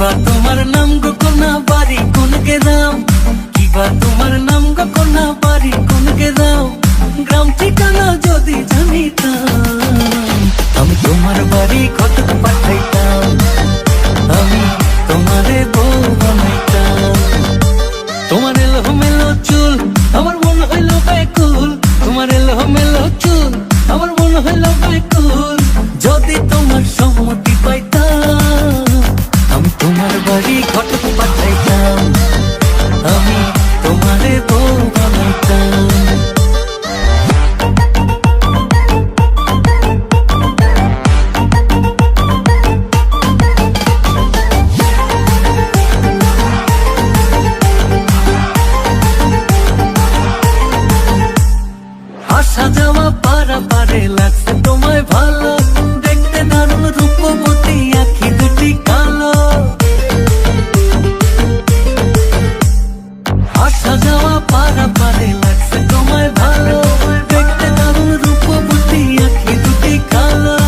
কিবা তোমার নাম গো কোনা বাড়ি কোন গ্রাম, কিবা তোমার নাম গো কোনা বাড়ি কোন গ্রাম, গ্রাম ঠিকানা যদি জানিতাম আমি তোমার বাড়ি কতক পাঠাইতাম, আমি তোমারে বউ বানাইতাম। তোমার এলোমেলো চুল আমার মন হইল ব্যাকুল, তোমার এলোমেলো চুল আমার মন হইল ব্যাকুল, যদি তোমার সম্মতি পাইতাম আমি তোমার বাড়ি কতক পাঠাইতাম, আমি তোমারে বউ বানাইতাম। আসা যাওয়া পারা পারে লাগছে তোমায় ভালো, দেখতে দারুণ রূপবতী আখি দুটি কালো। আসা যাওয়া পারা পারে লাগছে তোমায় ভালো, দেখতে দারুণ রূপবতী আখি দুটি কালো।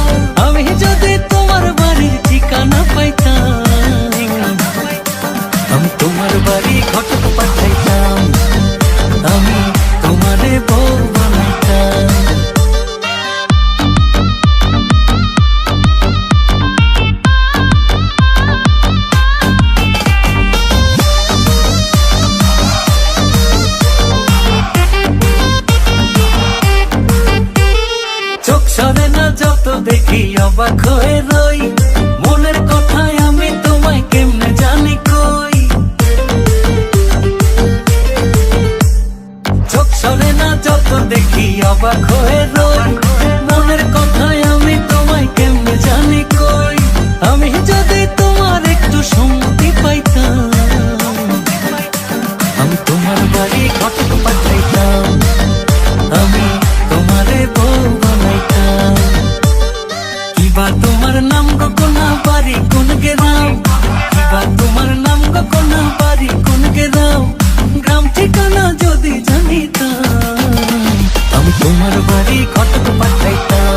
আমি যদি তোমার বাড়ির ঠিকানা পাইতাম আমি তোমার বাড়ি ঘটক পাঠাইতাম, আমি তোমারে বউ বানাইতাম। চোখ সরে না যত দেখি অবাক হয়ে রই, মনের কথায় আমি তোমায় কেমনে জানি কই। চোখ সরে না যত দেখি অবাক হয়ে রই, মনের কথায় আমি তোমায় কেমনে জানি কই। আমি যদি তোমার একটু সম্মতি পাইতাম আমি তোমার বাড়ি ঘটক পাঠাইতাম, আমি তোমারে বউ বানাইতাম। কিবা তোমার নাম গো কোনা বাড়ি কোন গ্রাম, কিবা তোমার নাম গো কোনা বাড়ি কোন গ্রাম, গ্রাম ঠিকানা যদি জানিতাম আমি তোমার বাড়ি ঘটক পাঠাইতাম।